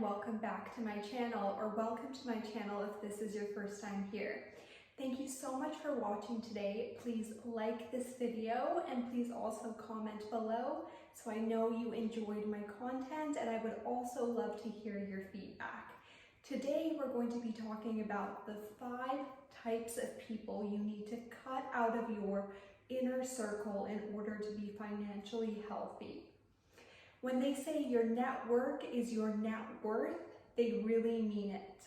welcome back to my channel, or welcome to my channel if this is your first time here. Thank you so much for watching today. Please like this video and please also comment below so I know you enjoyed my content, and I would also love to hear your feedback. Today we're going to be talking about the 5 types of people you need to cut out of your inner circle in order to be financially healthy. When they say your network is your net worth, they really mean it.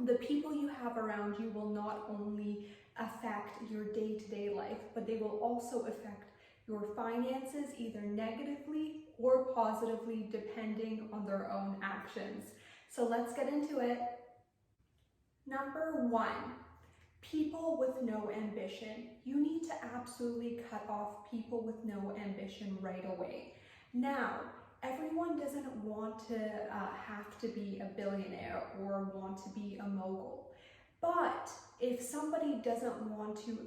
The people you have around you will not only affect your day-to-day life, but they will also affect your finances either negatively or positively depending on their own actions. So let's get into it. Number 1, people with no ambition. You need to absolutely cut off people with no ambition right away. Now, everyone doesn't want to have to be a billionaire or want to be a mogul. But if somebody doesn't want to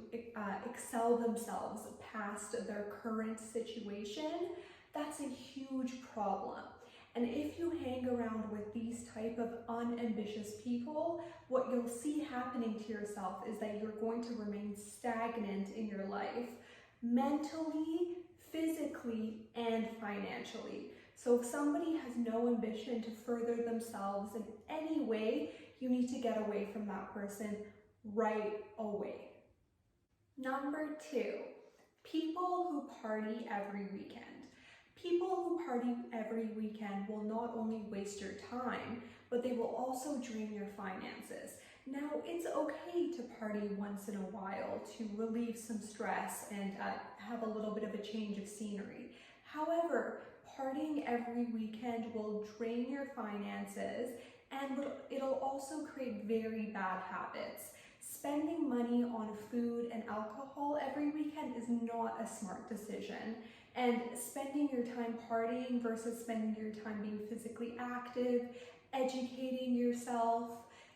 excel themselves past their current situation, that's a huge problem. And if you hang around with these type of unambitious people, what you'll see happening to yourself is that you're going to remain stagnant in your life, mentally, physically, and financially. So if somebody has no ambition to further themselves in any way, you need to get away from that person right away. Number 2, people who party every weekend. People who party every weekend will not only waste your time, but they will also drain your finances. Now, it's okay to party once in a while to relieve some stress and have a little bit of a change of scenery. However, partying every weekend will drain your finances, and it'll also create very bad habits. Spending money on food and alcohol every weekend is not a smart decision. And spending your time partying versus spending your time being physically active, educating yourself,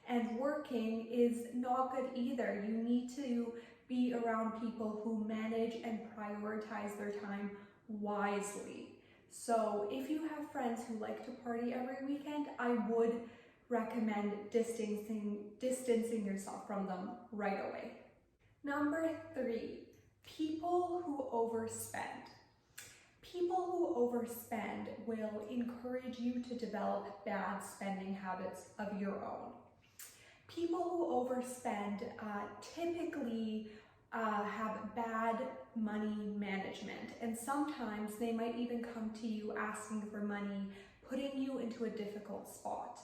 and working is not good either. You need to be around people who manage and prioritize their time wisely. So if you have friends who like to party every weekend, I would recommend distancing yourself from them right away. Number 3, people who overspend. People who overspend will encourage you to develop bad spending habits of your own. People who overspend typically have bad money management, and sometimes they might even come to you asking for money, putting you into a difficult spot.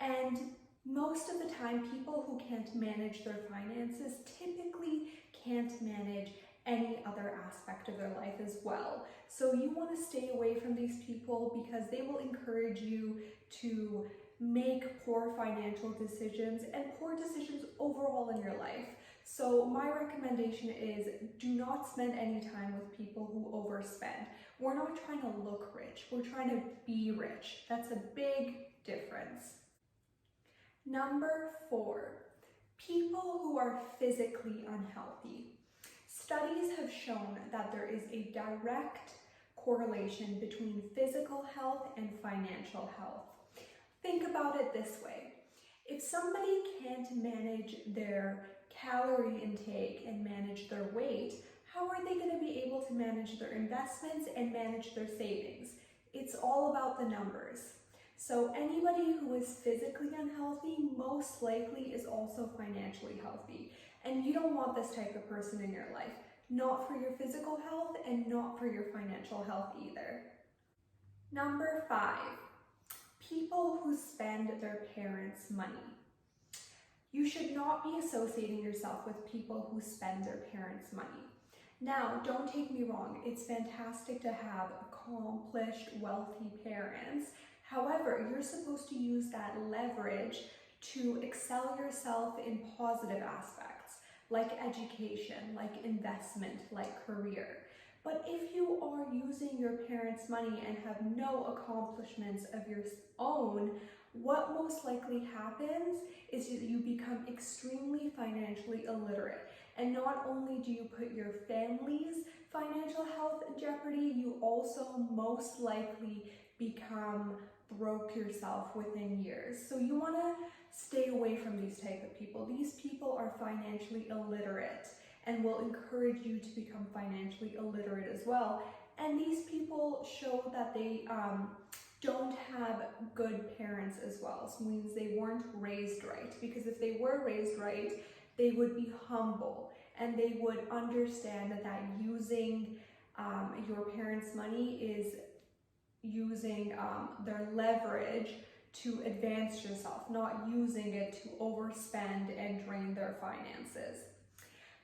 And most of the time, people who can't manage their finances typically can't manage any other aspect of their life as well. So you want to stay away from these people because they will encourage you to make poor financial decisions and poor decisions overall in your life. So my recommendation is do not spend any time with people who overspend. We're not trying to look rich, we're trying to be rich. That's a big difference. Number 4, people who are physically unhealthy. Studies have shown that there is a direct correlation between physical health and financial health. Think about it this way. If somebody can't manage their calorie intake and manage their weight, how are they going to be able to manage their investments and manage their savings? It's all about the numbers. So anybody who is physically unhealthy most likely is also financially healthy. And you don't want this type of person in your life. Not for your physical health and not for your financial health either. Number 5, people who spend their parents' money. You should not be associating yourself with people who spend their parents' money. Now, don't take me wrong, it's fantastic to have accomplished, wealthy parents. However, you're supposed to use that leverage to excel yourself in positive aspects, like education, like investment, like career. But if you are using your parents' money and have no accomplishments of your own, what most likely happens is that you become extremely financially illiterate. And not only do you put your family's financial health in jeopardy, you also most likely become broke yourself within years. So you want to stay away from these type of people. These people are financially illiterate and will encourage you to become financially illiterate as well. And these people show that they don't have good parents as well. So it means they weren't raised right, because if they were raised right, they would be humble and they would understand that using your parents' money is using their leverage to advance yourself, not using it to overspend and drain their finances.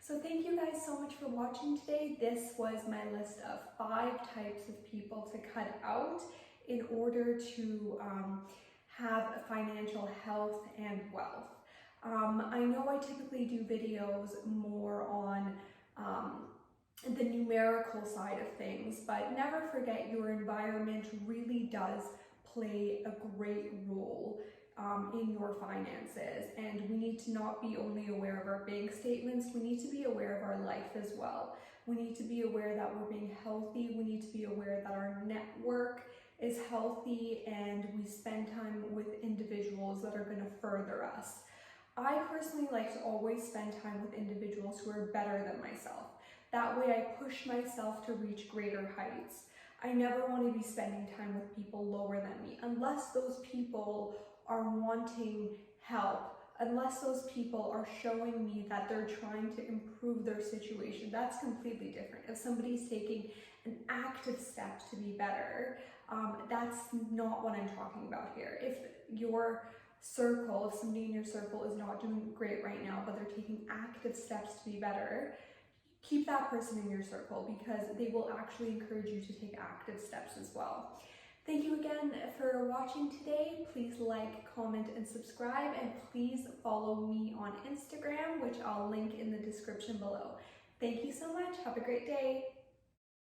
So thank you guys so much for watching today. This was my list of 5 types of people to cut out in order to have financial health and wealth. I know I typically do videos more on the numerical side of things, but never forget your environment really does play a great role in your finances, and we need to not be only aware of our bank statements, we need to be aware of our life as well. We need to be aware that we're being healthy, we need to be aware that our network is healthy, and we spend time with individuals that are going to further us. I personally like to always spend time with individuals who are better than myself. That way I push myself to reach greater heights. I never want to be spending time with people lower than me, unless those people are wanting help, unless those people are showing me that they're trying to improve their situation. That's completely different. If somebody's taking an active step to be better, that's not what I'm talking about here. If your circle, if somebody in your circle is not doing great right now, but they're taking active steps to be better, keep that person in your circle, because they will actually encourage you to take active steps as well. Thank you again for watching today. Please like, comment, and subscribe, and please follow me on Instagram, which I'll link in the description below. Thank you so much. Have a great day.